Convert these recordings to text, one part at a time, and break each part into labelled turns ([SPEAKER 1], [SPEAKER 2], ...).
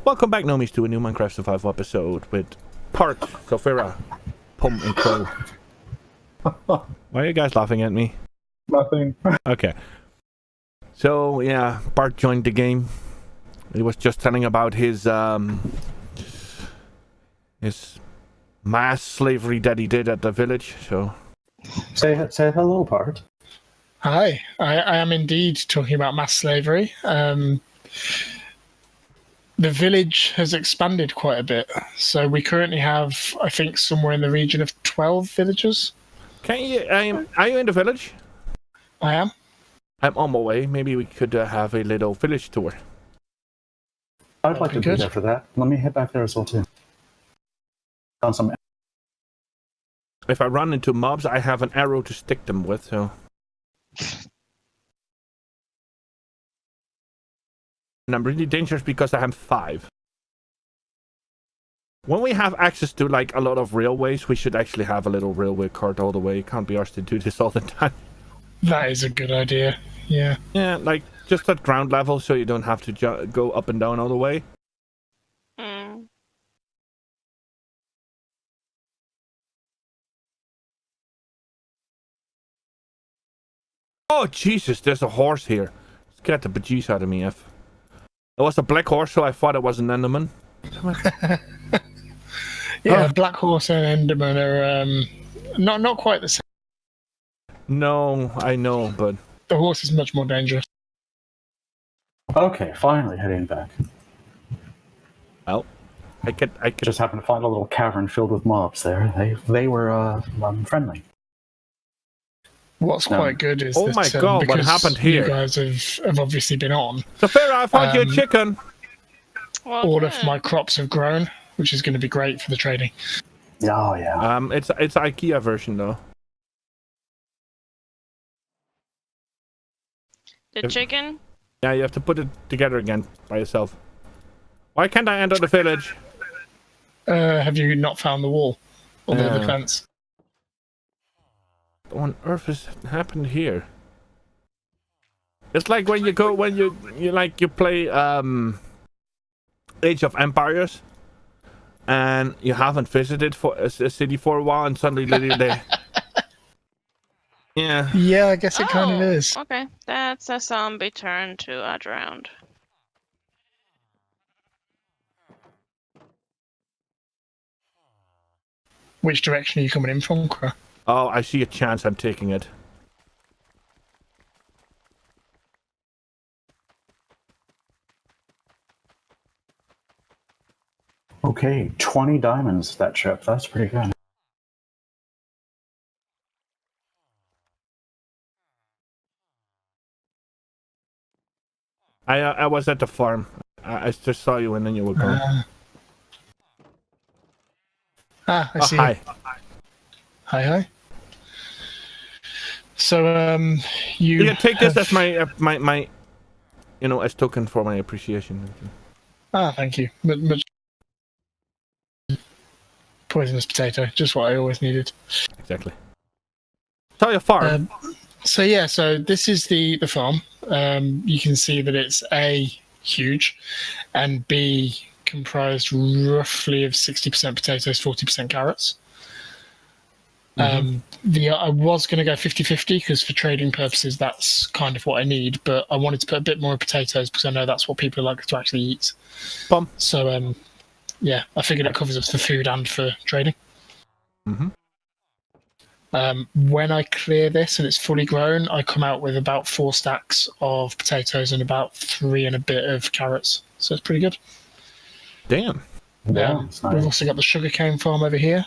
[SPEAKER 1] Welcome back, Nomies, to a new Minecraft Survival episode with Part, Sophira, Pum, and Crow. Why are you guys laughing at me?
[SPEAKER 2] Nothing.
[SPEAKER 1] Okay. So, yeah, Bart joined the game. He was just telling about his mass slavery that he did at the village, so...
[SPEAKER 2] Say hello, Bart.
[SPEAKER 3] Hi, I am indeed talking about mass slavery. The village has expanded quite a bit, so we currently have, I think, somewhere in the region of 12 villagers.
[SPEAKER 1] Are you in the village?
[SPEAKER 3] I am.
[SPEAKER 1] I'm on my way. Maybe we could have a little village tour.
[SPEAKER 2] I'd like to be there for that. Let me head back there as well, too. Found some...
[SPEAKER 1] If I run into mobs, I have an arrow to stick them with, so... And I'm really dangerous because I have 5. When we have access to, like, a lot of railways, we should actually have a little railway cart all the way. Can't be arsed to do this all the time.
[SPEAKER 3] That is a good idea, yeah.
[SPEAKER 1] Yeah, like, just at ground level so you don't have to go up and down all the way. Oh, Jesus, there's a horse here. Scared the bejesus out of me, F. It was a black horse, so I thought it was an Enderman.
[SPEAKER 3] Yeah, Black Horse and Enderman are not quite the same.
[SPEAKER 1] No, I know, but...
[SPEAKER 3] The horse is much more dangerous.
[SPEAKER 2] Okay, finally heading back.
[SPEAKER 1] Well, I could...
[SPEAKER 2] Just happened to find a little cavern filled with mobs there. They were friendly.
[SPEAKER 3] What's quite good is
[SPEAKER 1] oh my god, what happened here?
[SPEAKER 3] You guys have obviously been on.
[SPEAKER 1] Sophira, I found you a chicken!
[SPEAKER 3] All of my crops have grown, which is going to be great for the trading.
[SPEAKER 2] Oh, yeah.
[SPEAKER 1] It's IKEA version, though.
[SPEAKER 4] The chicken?
[SPEAKER 1] Yeah, you have to put it together again by yourself. Why can't I enter the village?
[SPEAKER 3] Have you not found the wall? Or the fence?
[SPEAKER 1] What on earth has happened here? It's like when you play Age of Empires and you haven't visited for a city for a while and suddenly they yeah.
[SPEAKER 3] Yeah, I guess it kind of is.
[SPEAKER 4] Okay, that's a zombie turn to a drowned.
[SPEAKER 3] Which direction are you coming in from, Crow?
[SPEAKER 1] Oh, I see a chance. I'm taking it.
[SPEAKER 2] Okay, 20 diamonds that trip. That's pretty good.
[SPEAKER 1] I was at the farm. I just saw you and then you were gone.
[SPEAKER 3] I see.
[SPEAKER 1] Hi.
[SPEAKER 3] Hi. So, you
[SPEAKER 1] can take this as my as token for my appreciation.
[SPEAKER 3] Thank you. Much poisonous potato, just what I always needed.
[SPEAKER 1] Exactly. Tell your farm.
[SPEAKER 3] So this is the farm. You can see that it's A, huge, and B, comprised roughly of 60% potatoes, 40% carrots. I was going to go 50-50 because for trading purposes that's kind of what I need, but I wanted to put a bit more potatoes because I know that's what people like to actually eat.
[SPEAKER 1] Bum.
[SPEAKER 3] So yeah, I figured it covers us for food and for trading. When I clear this and it's fully grown, I come out with about 4 stacks of potatoes and about 3 and a bit of carrots. So it's pretty good.
[SPEAKER 1] Damn.
[SPEAKER 2] Yeah,
[SPEAKER 3] Nice. We've also got the sugarcane farm over here,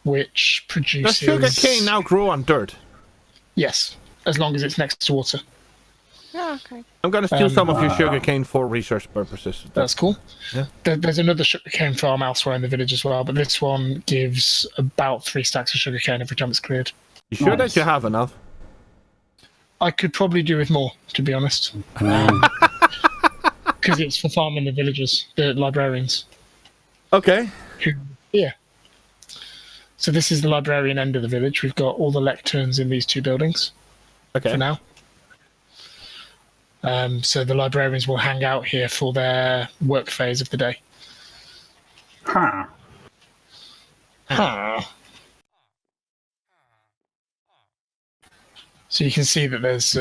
[SPEAKER 3] which produces...
[SPEAKER 1] Does sugarcane now grow on dirt?
[SPEAKER 3] Yes, as long as it's next to water.
[SPEAKER 4] Oh, okay.
[SPEAKER 1] I'm gonna steal some of your sugarcane for research purposes.
[SPEAKER 3] That's cool.
[SPEAKER 1] Yeah.
[SPEAKER 3] There's another sugarcane farm elsewhere in the village as well, but this one gives about 3 stacks of sugarcane every time it's cleared.
[SPEAKER 1] You sure that you have enough?
[SPEAKER 3] I could probably do with more, to be honest. Because it's for farming the villagers, the librarians.
[SPEAKER 1] Okay.
[SPEAKER 3] Yeah. So this is the librarian end of the village. We've got all the lecterns in these 2 buildings.
[SPEAKER 1] Okay.
[SPEAKER 3] For now. So the librarians will hang out here for their work phase of the day.
[SPEAKER 2] Huh.
[SPEAKER 3] So you can see that there's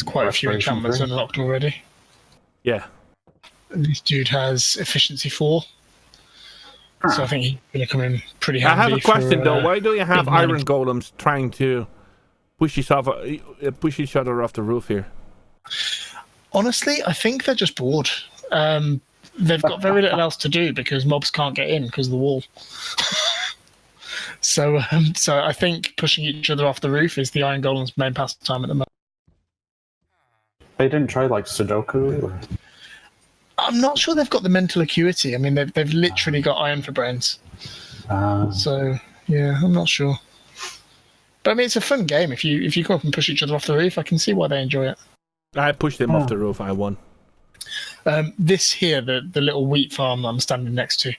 [SPEAKER 3] quite a few
[SPEAKER 2] Restoration
[SPEAKER 3] enchantments
[SPEAKER 2] 3.
[SPEAKER 3] unlocked already.
[SPEAKER 1] Yeah.
[SPEAKER 3] This dude has efficiency 4. So I think he's going to come in pretty
[SPEAKER 1] I
[SPEAKER 3] handy.
[SPEAKER 1] have a question,
[SPEAKER 3] for,
[SPEAKER 1] though. Why do you have
[SPEAKER 3] big mining.
[SPEAKER 1] iron golems trying to push each other off the roof here?
[SPEAKER 3] Honestly, I think they're just bored. They've got very little else to do because mobs can't get in because of the wall. So I think pushing each other off the roof is the iron golem's main pastime at the moment.
[SPEAKER 2] They didn't try like Sudoku? Or...
[SPEAKER 3] I'm not sure they've got the mental acuity. I mean, they've literally got iron for brains. So yeah, I'm not sure. But I mean, it's a fun game. If you go up and push each other off the roof, I can see why they enjoy it.
[SPEAKER 1] I pushed them off the roof. I won.
[SPEAKER 3] This here, the little wheat farm that I'm standing next to,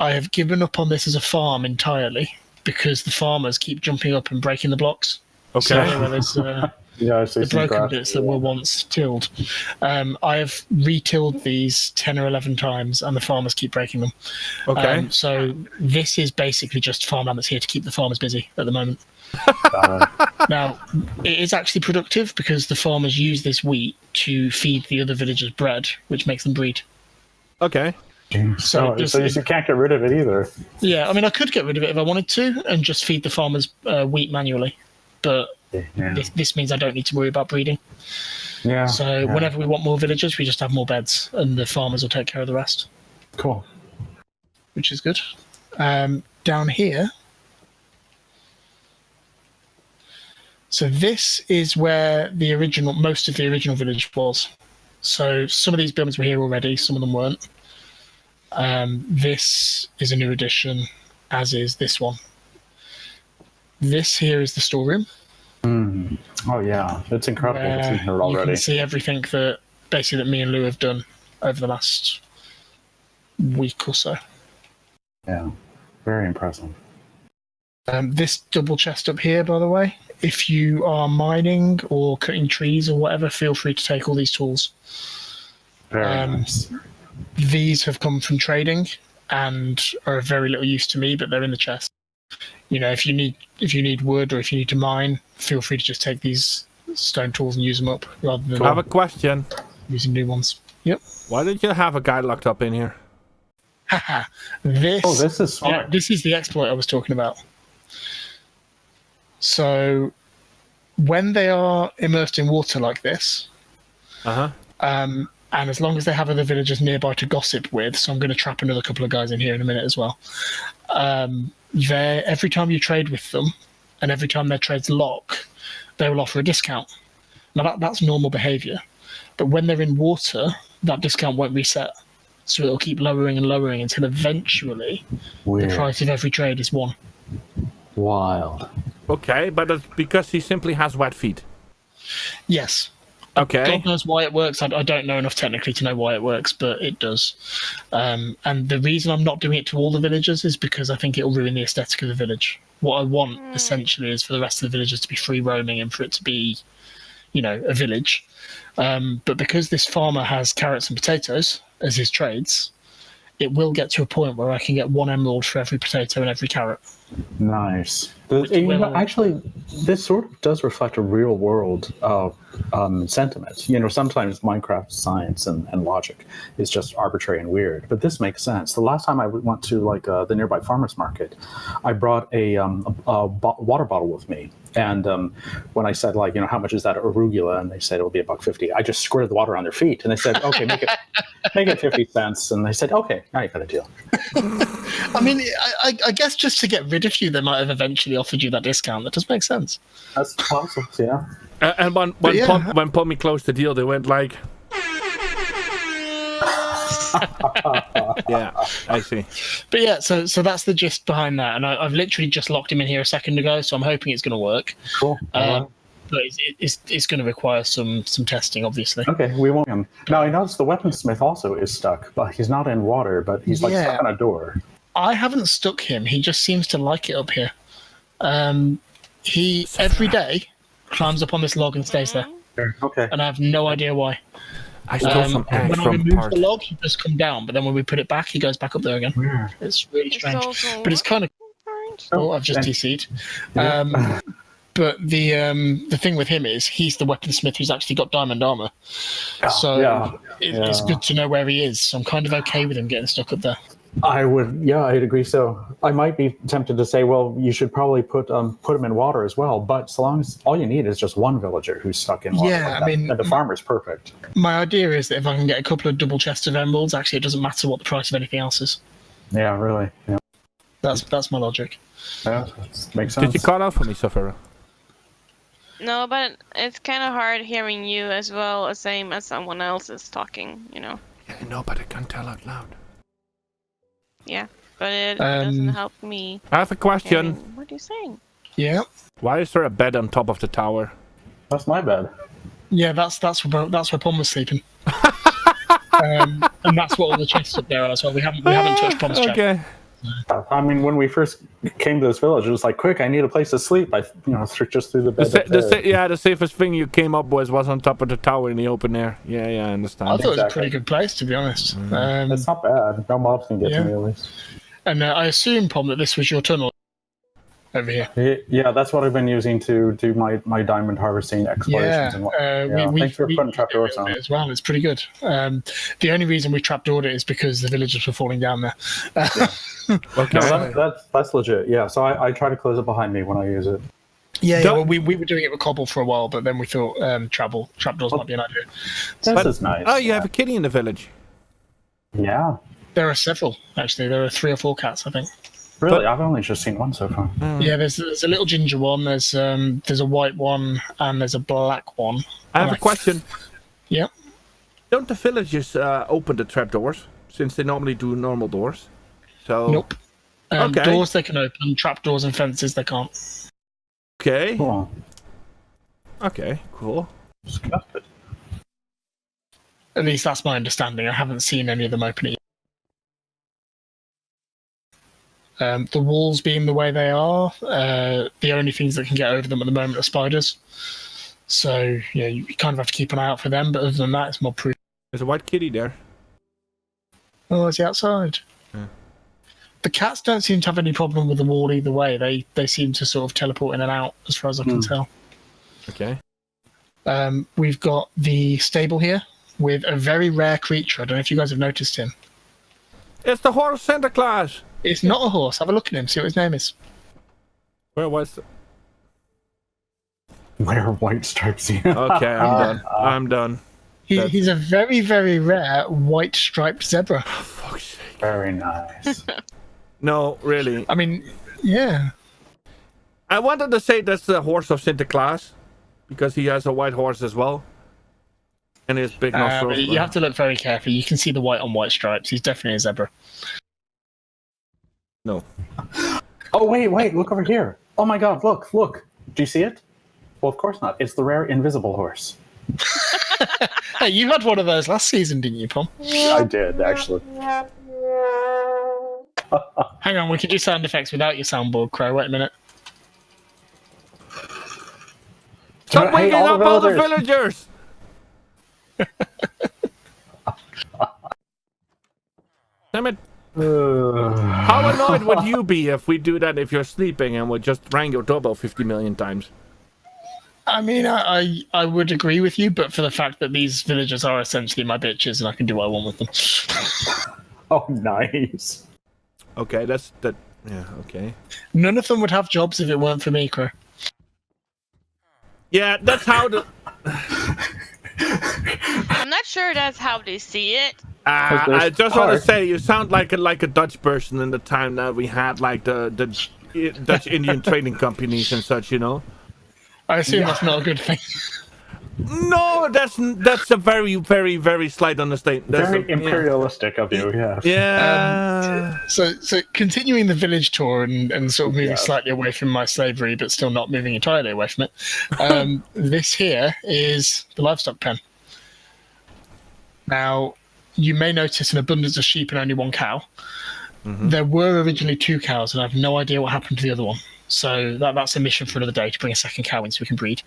[SPEAKER 3] I have given up on this as a farm entirely because the farmers keep jumping up and breaking the blocks.
[SPEAKER 1] Okay.
[SPEAKER 3] So where there's
[SPEAKER 2] yeah, I see
[SPEAKER 3] the
[SPEAKER 2] some
[SPEAKER 3] broken
[SPEAKER 2] grass.
[SPEAKER 3] bits that were once tilled. I have retilled these 10 or 11 times, and the farmers keep breaking them.
[SPEAKER 1] Okay.
[SPEAKER 3] So this is basically just farmland that's here to keep the farmers busy at the moment. Now, it is actually productive because the farmers use this wheat to feed the other villagers bread, which makes them breed.
[SPEAKER 1] Okay.
[SPEAKER 3] So
[SPEAKER 2] you can't get rid of it either.
[SPEAKER 3] Yeah, I mean, I could get rid of it if I wanted to and just feed the farmers wheat manually, but this means I don't need to worry about breeding.
[SPEAKER 2] Yeah.
[SPEAKER 3] So whenever we want more villagers, we just have more beds, and the farmers will take care of the rest.
[SPEAKER 2] Cool.
[SPEAKER 3] Which is good. Down here. So this is where most of the original village was. So some of these buildings were here already, some of them weren't. This is a new addition, as is this one. This here is the storeroom.
[SPEAKER 2] Oh yeah, it's incredible to see here already.
[SPEAKER 3] You can see everything that me and Lou have done over the last week or so.
[SPEAKER 2] Yeah, very impressive.
[SPEAKER 3] This double chest up here, by the way, if you are mining or cutting trees or whatever, feel free to take all these tools.
[SPEAKER 2] Very nice.
[SPEAKER 3] These have come from trading and are of very little use to me, but they're in the chest. You know, if you need wood or if you need to mine, feel free to just take these stone tools and use them up rather than
[SPEAKER 1] I have a question.
[SPEAKER 3] using new ones. Yep.
[SPEAKER 1] Why did you have a guy locked up in here?
[SPEAKER 3] Haha. This
[SPEAKER 2] is smart.
[SPEAKER 3] This is the exploit I was talking about. So when they are immersed in water like this, and as long as they have other villagers nearby to gossip with, so I'm going to trap another couple of guys in here in a minute as well. Every time you trade with them, and every time their trades lock, they will offer a discount. Now that's normal behaviour, but when they're in water, that discount won't reset. So it'll keep lowering and lowering until eventually the price of every trade is 1.
[SPEAKER 2] Wild.
[SPEAKER 1] Okay, but that's because he simply has wet feet.
[SPEAKER 3] Yes.
[SPEAKER 1] Okay.
[SPEAKER 3] God knows why it works. I don't know enough technically to know why it works, but it does. And the reason I'm not doing it to all the villagers is because I think it'll ruin the aesthetic of the village. What I want, essentially, is for the rest of the villagers to be free roaming and for it to be, a village. But because this farmer has carrots and potatoes as his trades, it will get to a point where I can get 1 emerald for every potato and every carrot.
[SPEAKER 2] Nice. Actually, this sort of does reflect a real world sentiment. Sometimes Minecraft science and logic is just arbitrary and weird, but this makes sense. The last time I went to the nearby farmer's market, I brought a water bottle with me. And when I said, how much is that arugula? And they said it'll be $1.50. I just squirted the water on their feet, and they said, okay, make it 50 cents. And they said, okay, now you got a deal.
[SPEAKER 3] I mean, I guess just to get rid of you, they might have eventually offered you that discount. That does make sense.
[SPEAKER 2] That's possible, yeah.
[SPEAKER 1] And when Pommy closed the deal, they went like... Yeah, I see.
[SPEAKER 3] But yeah, so that's the gist behind that, and I've literally just locked him in here a second ago, so I'm hoping it's going to work.
[SPEAKER 2] Cool.
[SPEAKER 3] But it's going to require some testing, obviously.
[SPEAKER 2] Okay, we want him. Now I noticed the weaponsmith also is stuck, but he's not in water, but he's stuck on a door.
[SPEAKER 3] I haven't stuck him. He just seems to like it up here. He every day climbs up on this log and stays there.
[SPEAKER 2] Okay.
[SPEAKER 3] and I have no idea why.
[SPEAKER 1] I stole some eggs
[SPEAKER 3] When I
[SPEAKER 1] from
[SPEAKER 3] remove
[SPEAKER 1] Part.
[SPEAKER 3] the log, he does come down, but then when we put it back, he goes back up there again.
[SPEAKER 2] Weird.
[SPEAKER 3] It's really strange,
[SPEAKER 4] also
[SPEAKER 3] but it's kind of.
[SPEAKER 4] Alright.
[SPEAKER 3] Oh, I've just
[SPEAKER 2] and-
[SPEAKER 3] DC'd.
[SPEAKER 2] Yeah.
[SPEAKER 3] But the thing with him is he's the weaponsmith who's actually got diamond armor. So it's good to know where he is. So I'm kind of okay with him getting stuck up there.
[SPEAKER 2] I'd agree. So I might be tempted to say, well, you should probably put him in water as well. But so long as all you need is just one villager who's stuck in water,
[SPEAKER 3] Yeah,
[SPEAKER 2] like
[SPEAKER 3] I
[SPEAKER 2] that,
[SPEAKER 3] mean,
[SPEAKER 2] then the farmer's perfect.
[SPEAKER 3] My idea is that if I can get a couple of double chests of emeralds, actually it doesn't matter what the price of anything else is.
[SPEAKER 2] Yeah, really. Yeah,
[SPEAKER 3] That's my logic.
[SPEAKER 2] that makes sense.
[SPEAKER 1] Did you cut off for me, Safira?
[SPEAKER 4] No, but it's kind of hard hearing you as well, same as someone else is talking, you know.
[SPEAKER 1] Yeah, I know, but I can't tell out loud.
[SPEAKER 4] Yeah, but it doesn't help me.
[SPEAKER 1] I have a question.
[SPEAKER 4] hearing what are you saying?
[SPEAKER 3] Yeah.
[SPEAKER 1] Why is there a bed on top of the tower?
[SPEAKER 2] That's my bed.
[SPEAKER 3] Yeah, that's where Pom was sleeping. And that's what all the chests up there are as well. We haven't touched Pom's chest.
[SPEAKER 1] Okay.
[SPEAKER 2] I mean, when we first came to this village, it was like, quick, I need a place to sleep. I, just through the bed.
[SPEAKER 1] The safest thing you came up with was on top of the tower in the open air. Yeah, I understand.
[SPEAKER 3] I thought it was a pretty good place, to be honest.
[SPEAKER 2] It's not bad. No mobs can get to me, at least.
[SPEAKER 3] And I assume, Pom, that this was your tunnel over here.
[SPEAKER 2] Yeah, that's what I've been using to do my diamond harvesting explorations. And thanks for putting trapdoors on
[SPEAKER 3] it as well. It's pretty good. The only reason we trapdoored it is because the villagers were falling down there.
[SPEAKER 1] Okay.
[SPEAKER 2] No, that's legit. Yeah, so I try to close it behind me when I use it.
[SPEAKER 3] Well, we were doing it with cobble for a while, but then we thought trapdoors might be an idea.
[SPEAKER 2] This is nice.
[SPEAKER 1] Oh, you have a kitty in the village.
[SPEAKER 2] Yeah.
[SPEAKER 3] There are several, actually. There are 3 or 4 cats, I think.
[SPEAKER 2] Really? I've only just seen one so far.
[SPEAKER 3] Yeah, there's a little ginger one, there's a white one, and there's a black one.
[SPEAKER 1] I have a question.
[SPEAKER 3] Yeah.
[SPEAKER 1] Don't the villagers open the trapdoors, since they normally do normal doors? So.
[SPEAKER 3] Nope.
[SPEAKER 1] Okay.
[SPEAKER 3] Doors they can open, trapdoors and fences they can't.
[SPEAKER 1] Okay.
[SPEAKER 2] Cool.
[SPEAKER 1] Okay, cool.
[SPEAKER 2] Disgusted.
[SPEAKER 3] At least that's my understanding. I haven't seen any of them open it yet. The walls being the way they are, the only things that can get over them at the moment are spiders. So, yeah, you kind of have to keep an eye out for them, but other than that, it's more proof.
[SPEAKER 1] There's a white kitty there.
[SPEAKER 3] Oh, is he outside?
[SPEAKER 1] Yeah.
[SPEAKER 3] The cats don't seem to have any problem with the wall either way. They seem to sort of teleport in and out, as far as I can tell.
[SPEAKER 1] Okay.
[SPEAKER 3] We've got the stable here with a very rare creature. I don't know if you guys have noticed him.
[SPEAKER 1] It's the horse Santa Claus!
[SPEAKER 3] It's not a horse. Have a look at him. See what his name is.
[SPEAKER 1] Where was it?
[SPEAKER 2] Wear white stripes.
[SPEAKER 1] Okay, I'm done. I'm done.
[SPEAKER 3] He's a very, very rare white striped zebra.
[SPEAKER 1] Fuck's sake.
[SPEAKER 2] Very nice.
[SPEAKER 1] No, really.
[SPEAKER 3] I mean, yeah.
[SPEAKER 1] I wanted to say that's the horse of Santa Claus, because he has a white horse as well. And his big nostrils.
[SPEAKER 3] But you have to look very carefully. You can see the white on white stripes. He's definitely a zebra.
[SPEAKER 1] No.
[SPEAKER 2] Oh, wait, look over here. Oh my god, look. Do you see it? Well, of course not. It's the rare invisible horse.
[SPEAKER 3] Hey, you had one of those last season, didn't you, Pom?
[SPEAKER 2] I did, actually.
[SPEAKER 3] Hang on, we can do sound effects without your soundboard, Crow. Wait a minute.
[SPEAKER 1] Stop
[SPEAKER 2] Hey,
[SPEAKER 1] waking up all the villagers! Damn it. How annoyed would you be if we do that if you're sleeping and we just rang your doorbell 50 million times?
[SPEAKER 3] I mean, I would agree with you, but for the fact that these villagers are essentially my bitches and I can do what I want with them.
[SPEAKER 2] Oh, nice.
[SPEAKER 1] Okay, yeah, okay.
[SPEAKER 3] None of them would have jobs if it weren't for me, Crow.
[SPEAKER 1] Yeah, that's how the...
[SPEAKER 4] I'm not sure that's how they see it.
[SPEAKER 1] I just want to say, you sound like a Dutch person in the time that we had like the Dutch Indian trading companies and such, you know.
[SPEAKER 3] I assume that's not a good thing.
[SPEAKER 1] No, that's a very, very, very slight understatement.
[SPEAKER 2] Very imperialistic of you, yes.
[SPEAKER 1] Yeah.
[SPEAKER 3] So continuing the village tour and sort of moving slightly away from my slavery, but still not moving entirely away from it. This here is the livestock pen. Now, you may notice an abundance of sheep and only one cow. Mm-hmm. There were originally 2 cows, and I have no idea what happened to the other one. So that's a mission for another day to bring a second cow in so we can breed.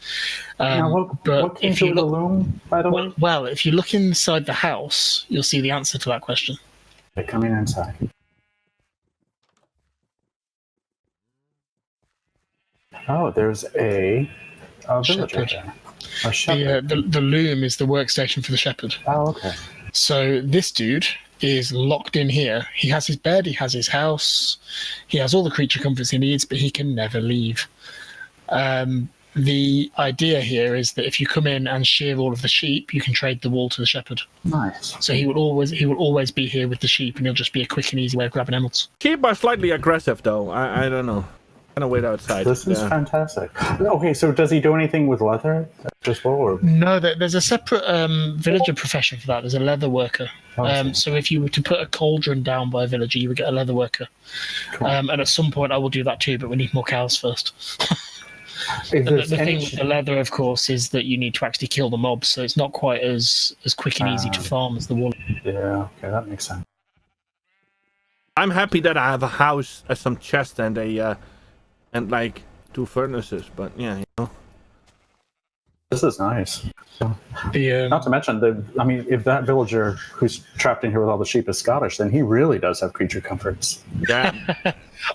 [SPEAKER 2] Now, what came through the loom, by the way?
[SPEAKER 3] Well, if you look inside the house, you'll see the answer to that question.
[SPEAKER 2] They're coming inside. Oh, there's a villager there. A shepherd.
[SPEAKER 3] The loom is the workstation for the shepherd.
[SPEAKER 2] Oh, okay.
[SPEAKER 3] So this dude is locked in here. He has his bed, he has his house, he has all the creature comforts he needs, but he can never leave. The idea here is that if you come in and shear all of the sheep, you can trade the wool to the shepherd.
[SPEAKER 2] Nice.
[SPEAKER 3] So he will always be here with the sheep, and he'll just be a quick and easy way of grabbing emeralds.
[SPEAKER 1] Sheep are slightly aggressive, though. I don't know. I'm gonna wait outside.
[SPEAKER 2] This is fantastic. Okay, so does he do anything with leather as well? Or?
[SPEAKER 3] No, there's a separate villager profession for that. There's a leather worker. So if you were to put a cauldron down by a villager, you would get a leather worker. Cool. And at some point, I will do that too, but we need more cows first. The thing with the leather, of course, is that you need to actually kill the mobs, so it's not quite as quick and easy to farm as the wool.
[SPEAKER 2] Yeah, okay, that makes sense.
[SPEAKER 1] I'm happy that I have a house, some chest, and and like 2 furnaces. But yeah, you know.
[SPEAKER 2] This is nice.
[SPEAKER 3] The,
[SPEAKER 2] Not to mention, if that villager who's trapped in here with all the sheep is Scottish, then he really does have creature comforts.
[SPEAKER 1] Yeah.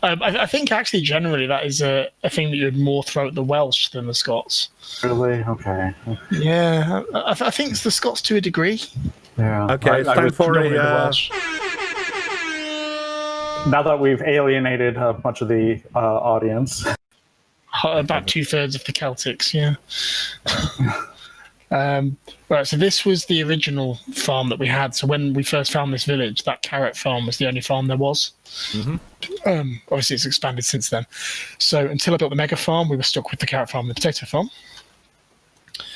[SPEAKER 3] I think actually generally that is a thing that you'd more throw at the Welsh than the Scots.
[SPEAKER 2] Really? Okay.
[SPEAKER 3] Yeah, I think it's the Scots to a degree.
[SPEAKER 2] Yeah.
[SPEAKER 1] Okay, it's time for a...
[SPEAKER 2] Now that we've alienated much of the audience.
[SPEAKER 3] About 2/3 of the Celtics, yeah. Right, so this was the original farm that we had. So when we first found this village, that carrot farm was the only farm there was. Mm-hmm. Obviously, it's expanded since then. So until I built the mega farm, we were stuck with the carrot farm and the potato farm.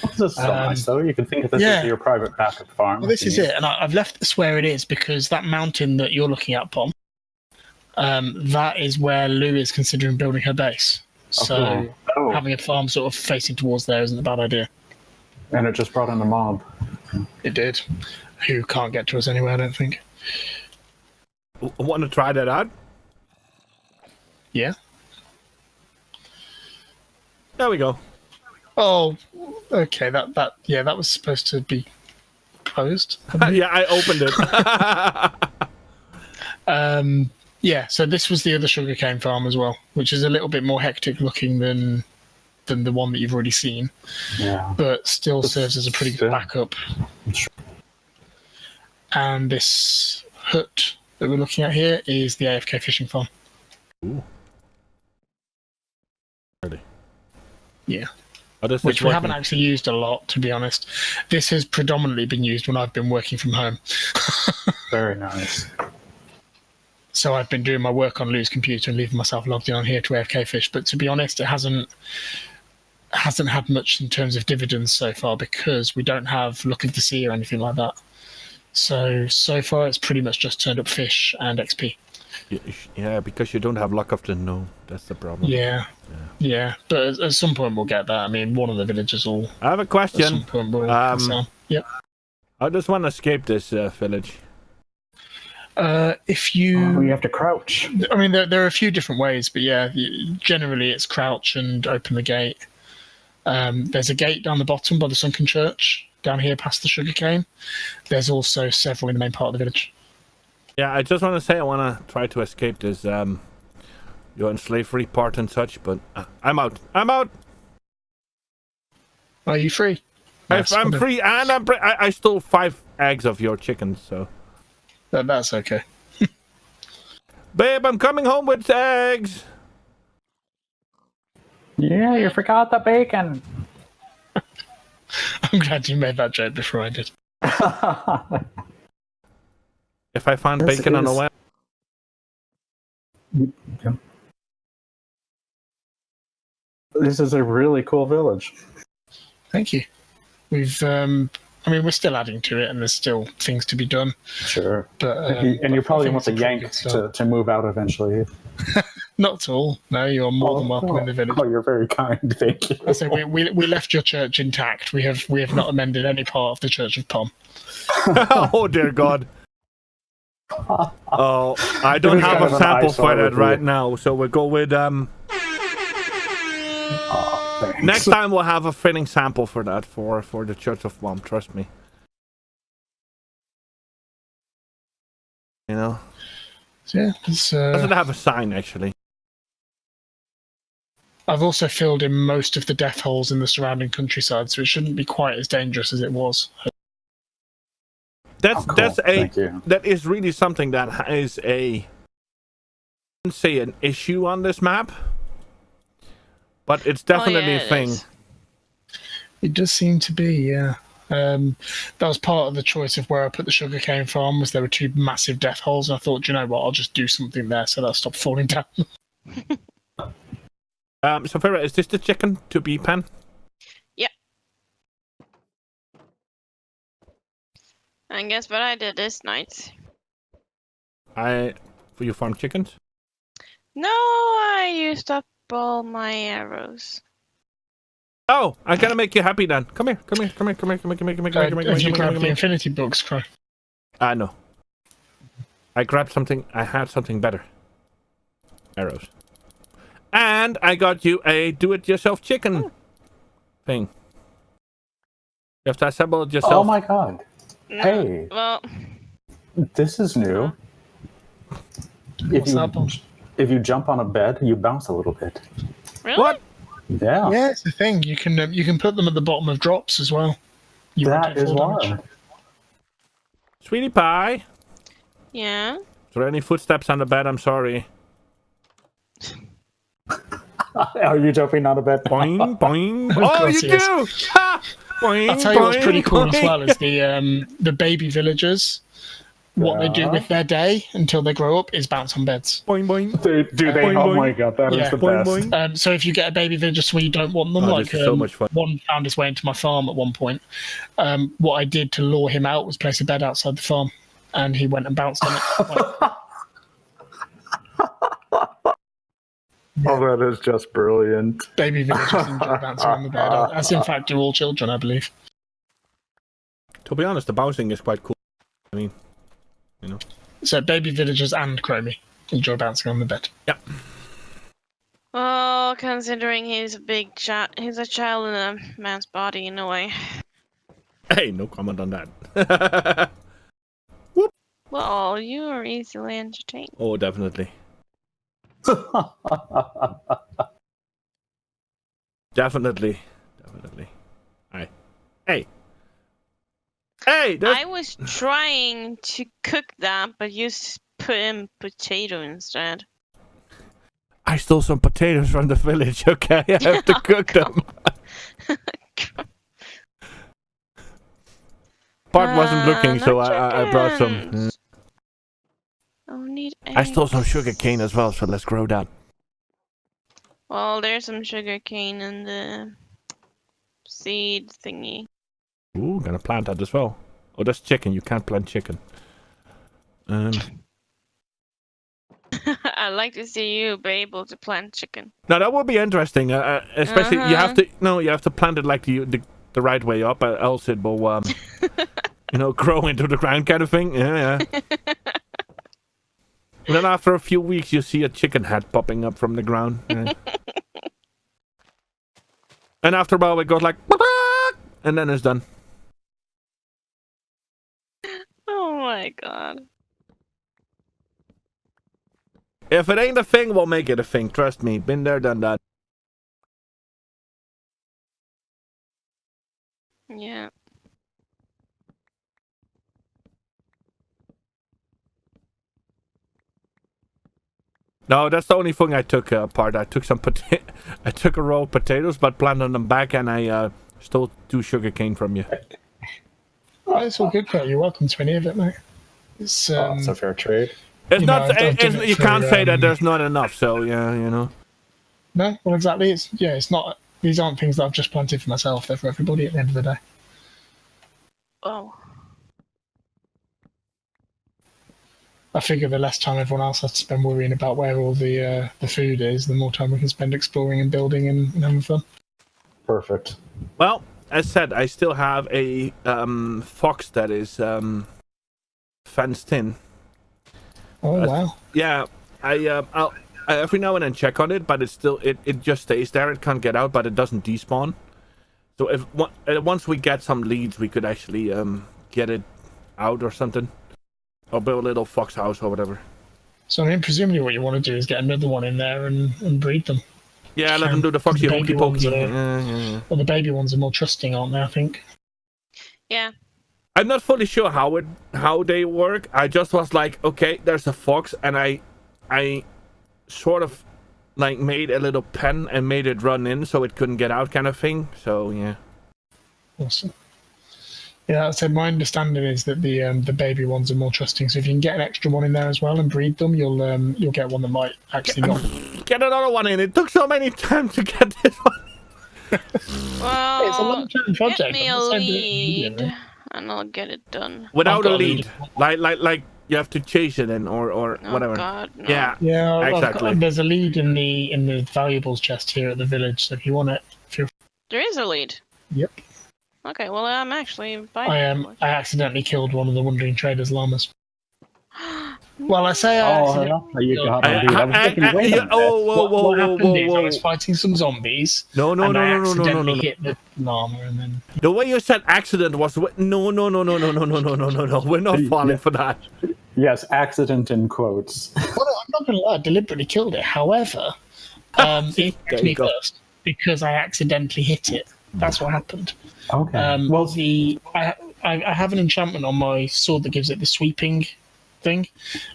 [SPEAKER 2] This is so nice, though. You can think of this as your private backup farm.
[SPEAKER 3] Well, this is it. And I've left this where it is because that mountain that you're looking at, Pom, that is where Lou is considering building her base. So having a farm sort of facing towards there isn't a bad idea.
[SPEAKER 2] And it just brought in a mob.
[SPEAKER 3] It did. Who can't get to us anyway, I don't think.
[SPEAKER 1] Want to try that out?
[SPEAKER 3] Yeah.
[SPEAKER 1] There we go.
[SPEAKER 3] Oh, okay. That was supposed to be closed.
[SPEAKER 1] Yeah, I opened it.
[SPEAKER 3] Yeah, so this was the other sugarcane farm as well, which is a little bit more hectic looking than the one that you've already seen. Yeah. But still serves as a pretty good backup. And this hut that we're looking at here is the AFK fishing farm.
[SPEAKER 1] Ooh. Really?
[SPEAKER 3] Yeah. Which we haven't actually used a lot, to be honest. This has predominantly been used when I've been working from home.
[SPEAKER 2] Very nice.
[SPEAKER 3] So I've been doing my work on Lou's computer and leaving myself logged in on here to AFK fish. But to be honest, it hasn't had much in terms of dividends so far because we don't have Luck of the Sea or anything like that. So far it's pretty much just turned up fish and XP.
[SPEAKER 1] Yeah, because you don't have Luck of the No. That's the problem.
[SPEAKER 3] Yeah. But at some point we'll get that. I mean, one of the villagers will...
[SPEAKER 1] I have a question.
[SPEAKER 3] At some point we'll yep.
[SPEAKER 1] I just want to escape this village.
[SPEAKER 3] If you...
[SPEAKER 2] you have to crouch.
[SPEAKER 3] I mean, there are a few different ways, but yeah, generally it's crouch and open the gate. There's a gate down the bottom by the sunken church, down here past the sugarcane. There's also several in the main part of the village.
[SPEAKER 1] Yeah, I just want to say I want to try to escape this your slavery part and such, but I'm out. I'm out!
[SPEAKER 3] Are you free?
[SPEAKER 1] Nice. I'm free, and I stole 5 eggs of your chickens, so...
[SPEAKER 3] That's okay.
[SPEAKER 1] Babe, I'm coming home with eggs!
[SPEAKER 2] Yeah, you forgot the bacon!
[SPEAKER 3] I'm glad you made that joke before I did.
[SPEAKER 1] If I find bacon on the web...
[SPEAKER 2] Yeah. This is a really cool village.
[SPEAKER 3] Thank you. We've... I mean, we're still adding to it, and there's still things to be done.
[SPEAKER 2] Sure.
[SPEAKER 3] But,
[SPEAKER 2] and you probably want the Yank to move out eventually.
[SPEAKER 3] Not at all. No, you're more than welcome in the village.
[SPEAKER 2] Oh, you're very kind. Thank you.
[SPEAKER 3] So we left your church intact. We have not amended any part of the Church of Pom.
[SPEAKER 1] Oh, dear God. Oh, I don't have a sample for that right now, so we'll go with Next time we'll have a fitting sample for that for the Church of Womp. Trust me. You know.
[SPEAKER 3] So yeah, it's,
[SPEAKER 1] Doesn't have a sign actually.
[SPEAKER 3] I've also filled in most of the death holes in the surrounding countryside, so it shouldn't be quite as dangerous as it was.
[SPEAKER 1] That's
[SPEAKER 2] cool.
[SPEAKER 1] that is really something that is I wouldn't say an issue on this map, but it's definitely a thing.
[SPEAKER 3] It does seem to be, yeah. That was part of the choice of where I put the sugarcane farm. Was there were 2 massive death holes, and I thought, you know what, I'll just do something there so that'll stop falling down.
[SPEAKER 1] So Farah, is this the chicken to be pen?
[SPEAKER 4] Yeah. And guess what I did this night?
[SPEAKER 1] For you farm chickens?
[SPEAKER 4] No, I used up all my arrows.
[SPEAKER 1] Oh, I gotta make you happy then. Come here.
[SPEAKER 3] Have you grabbed the infinity books, Crow?
[SPEAKER 1] No. I grabbed something. I had something better. Arrows. And I got you a do-it-yourself chicken thing. You have to assemble it yourself.
[SPEAKER 2] Oh my god.
[SPEAKER 4] No,
[SPEAKER 2] Hey.
[SPEAKER 4] Well,
[SPEAKER 2] This is new. If you jump on a bed, you bounce a little bit.
[SPEAKER 4] really?
[SPEAKER 1] What?
[SPEAKER 2] Yeah.
[SPEAKER 3] Yeah, it's the thing. You can put them at the bottom of drops as well. You won't
[SPEAKER 2] That
[SPEAKER 3] take
[SPEAKER 2] is
[SPEAKER 3] fall damage.
[SPEAKER 2] wild.
[SPEAKER 1] Sweetie pie.
[SPEAKER 4] Yeah.
[SPEAKER 1] Is there any footsteps on the bed? I'm sorry.
[SPEAKER 2] Are you jumping on a bed?
[SPEAKER 1] Boing, boing.
[SPEAKER 3] Of
[SPEAKER 1] Oh,
[SPEAKER 3] course
[SPEAKER 1] you
[SPEAKER 3] he
[SPEAKER 1] do! Ha! Boing,
[SPEAKER 3] I'll tell you what's pretty cool
[SPEAKER 1] boing.
[SPEAKER 3] as well is the baby villagers. What they do with their day until they grow up is bounce on beds.
[SPEAKER 1] Boing, boing.
[SPEAKER 2] Do they?
[SPEAKER 1] Boing,
[SPEAKER 2] Oh
[SPEAKER 1] boing.
[SPEAKER 2] my god, that is
[SPEAKER 3] Yeah.
[SPEAKER 2] the
[SPEAKER 1] Boing,
[SPEAKER 2] best.
[SPEAKER 1] boing.
[SPEAKER 3] So if you get a baby villager where you don't want them,
[SPEAKER 1] Oh,
[SPEAKER 3] like
[SPEAKER 1] this is so much fun.
[SPEAKER 3] one found his way into my farm at one point. What I did to lure him out was place a bed outside the farm, and he went and bounced on it.
[SPEAKER 2] Oh, that is just brilliant.
[SPEAKER 3] Baby villagers enjoy bouncing on the bed, as in fact do all children, I believe.
[SPEAKER 1] To be honest, the bouncing is quite cool. I mean, you know.
[SPEAKER 3] So baby villagers and chromeeh enjoy bouncing on the bed.
[SPEAKER 1] Yep.
[SPEAKER 4] Well, considering he's a big child, he's a child in a man's body in a way.
[SPEAKER 1] Hey, no comment on that.
[SPEAKER 4] Well, you are easily entertained.
[SPEAKER 1] Oh, definitely. Definitely. Hi. Hey. Hey!
[SPEAKER 4] I was trying to cook that, but you put in potato instead.
[SPEAKER 1] I stole some potatoes from the village, okay? I have to cook them. Bart wasn't looking, so I brought some.
[SPEAKER 4] Oh, need eggs.
[SPEAKER 1] I stole some sugar cane as well, so let's grow that.
[SPEAKER 4] Well, there's some sugar cane in the seed thingy.
[SPEAKER 1] Ooh, gonna plant that as well. Oh, that's chicken. You can't plant chicken.
[SPEAKER 4] I'd like to see you be able to plant chicken.
[SPEAKER 1] Now that would be interesting. Especially you have to plant it like the right way up, else it will grow into the ground kind of thing. Yeah. And then after a few weeks, you see a chicken head popping up from the ground. Yeah. And after a while, it goes like, and then it's done.
[SPEAKER 4] Oh my god.
[SPEAKER 1] If it ain't a thing, we'll make it a thing. Trust me. Been there, done that.
[SPEAKER 4] Yeah.
[SPEAKER 1] No, that's the only thing I took apart. I took I took a row of potatoes, but planted them back, and I stole 2 sugar cane from you.
[SPEAKER 3] Oh, it's all good, Kurt. You're welcome to any of it, mate. It's
[SPEAKER 2] It's a fair trade.
[SPEAKER 1] It's
[SPEAKER 3] You
[SPEAKER 1] not.
[SPEAKER 3] know, I've done it
[SPEAKER 1] You can't
[SPEAKER 3] for,
[SPEAKER 1] say that there's not enough. So yeah,
[SPEAKER 3] No, well, exactly. It's not. These aren't things that I've just planted for myself. They're for everybody at the end of the day.
[SPEAKER 4] Oh.
[SPEAKER 3] I figure the less time everyone else has to spend worrying about where all the food is, the more time we can spend exploring and building and having fun.
[SPEAKER 2] Perfect.
[SPEAKER 1] Well, as said, I still have a fox that is fenced in.
[SPEAKER 3] Oh wow!
[SPEAKER 1] Yeah, every now and then check on it, but it's still it just stays there. It can't get out, but it doesn't despawn. So if once we get some leads, we could actually get it out or something, or build a little fox house or whatever.
[SPEAKER 3] So I mean, presumably what you want to do is get another one in there and breed them.
[SPEAKER 1] Yeah, let them do the foxy hokey pokey.
[SPEAKER 3] Well, the baby ones are more trusting, aren't they? I think.
[SPEAKER 4] Yeah.
[SPEAKER 1] I'm not fully sure how they work. I just was like, okay, there's a fox, and I sort of like made a little pen and made it run in so it couldn't get out, kind of thing. So yeah.
[SPEAKER 3] Awesome. Yeah, so my understanding is that the baby ones are more trusting. So if you can get an extra one in there as well and breed them, you'll get one that might actually not
[SPEAKER 1] get another one in. It took so many time to get this one.
[SPEAKER 4] Well,
[SPEAKER 3] it's a long-term project.
[SPEAKER 4] get me a lead, and I'll get it done.
[SPEAKER 1] Without a lead, like you have to chase it in or whatever.
[SPEAKER 4] God, no.
[SPEAKER 1] Yeah.
[SPEAKER 3] Yeah,
[SPEAKER 1] exactly.
[SPEAKER 3] There's a lead in the valuables chest here at the village. So if you want it,
[SPEAKER 4] There is a lead.
[SPEAKER 3] Yep.
[SPEAKER 4] Okay, well, I'm actually buying
[SPEAKER 3] I accidentally killed one of the Wandering Traders' llamas. Well, I say
[SPEAKER 2] you got
[SPEAKER 1] I
[SPEAKER 3] was fighting some zombies.
[SPEAKER 1] No.
[SPEAKER 3] I accidentally hit the llama, and then
[SPEAKER 1] the way you said accident was no. We're not falling for that.
[SPEAKER 2] Yes, accident in quotes.
[SPEAKER 3] Well, I'm not going to lie, I deliberately killed it. However, it attacked me first because I accidentally hit it. That's what happened.
[SPEAKER 2] Okay.
[SPEAKER 3] Well, I have an enchantment on my sword that gives it the sweeping thing,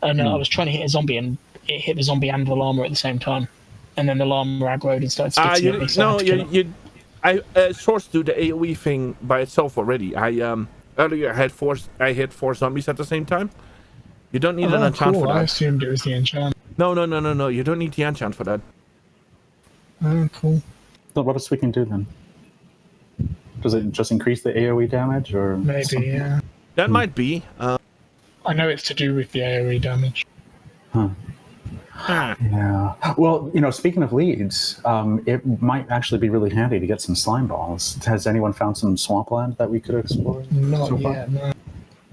[SPEAKER 3] and I was trying to hit a zombie, and it hit the zombie and the llama at the same time, and then the llama aggroed and started sticking at me. So
[SPEAKER 1] I sourced to the AOE thing by itself already. Earlier I hit 4 zombies at the same time. You don't need an enchant for that.
[SPEAKER 3] I assumed it was the enchant.
[SPEAKER 1] No. You don't need the enchant for that.
[SPEAKER 3] Oh, cool.
[SPEAKER 2] So what else we can do then? Does it just increase the AoE damage, or
[SPEAKER 3] Maybe,
[SPEAKER 2] something?
[SPEAKER 3] yeah.
[SPEAKER 1] That might be.
[SPEAKER 3] I know it's to do with the AoE damage.
[SPEAKER 2] Yeah. Well, speaking of leads, it might actually be really handy to get some slime balls. Has anyone found some swampland that we could explore?
[SPEAKER 3] Not yet, no.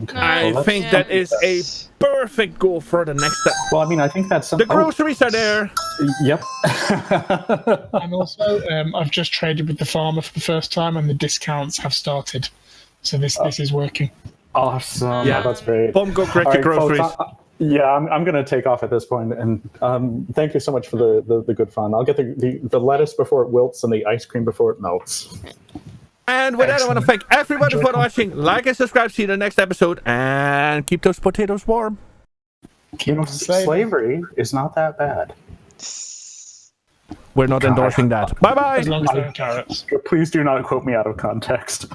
[SPEAKER 2] Okay.
[SPEAKER 1] I think that is a perfect goal for the next step.
[SPEAKER 2] Well, I mean, I think that's
[SPEAKER 1] the groceries are there.
[SPEAKER 2] Yep.
[SPEAKER 3] And also, I've just traded with the farmer for the first time, and the discounts have started. So this is working.
[SPEAKER 2] Awesome.
[SPEAKER 1] Yeah,
[SPEAKER 2] that's great.
[SPEAKER 1] Boom, go collect your groceries.
[SPEAKER 2] Folks, I'm going to take off at this point, and thank you so much for the good fun. I'll get the lettuce before it wilts and the ice cream before it melts.
[SPEAKER 1] And with that, I want to thank everybody for watching. Like and subscribe. See you in the next episode, and keep those potatoes warm.
[SPEAKER 2] Slavery is not that bad.
[SPEAKER 1] We're not endorsing that. Bye bye.
[SPEAKER 3] As long as there are carrots.
[SPEAKER 2] Please do not quote me out of context.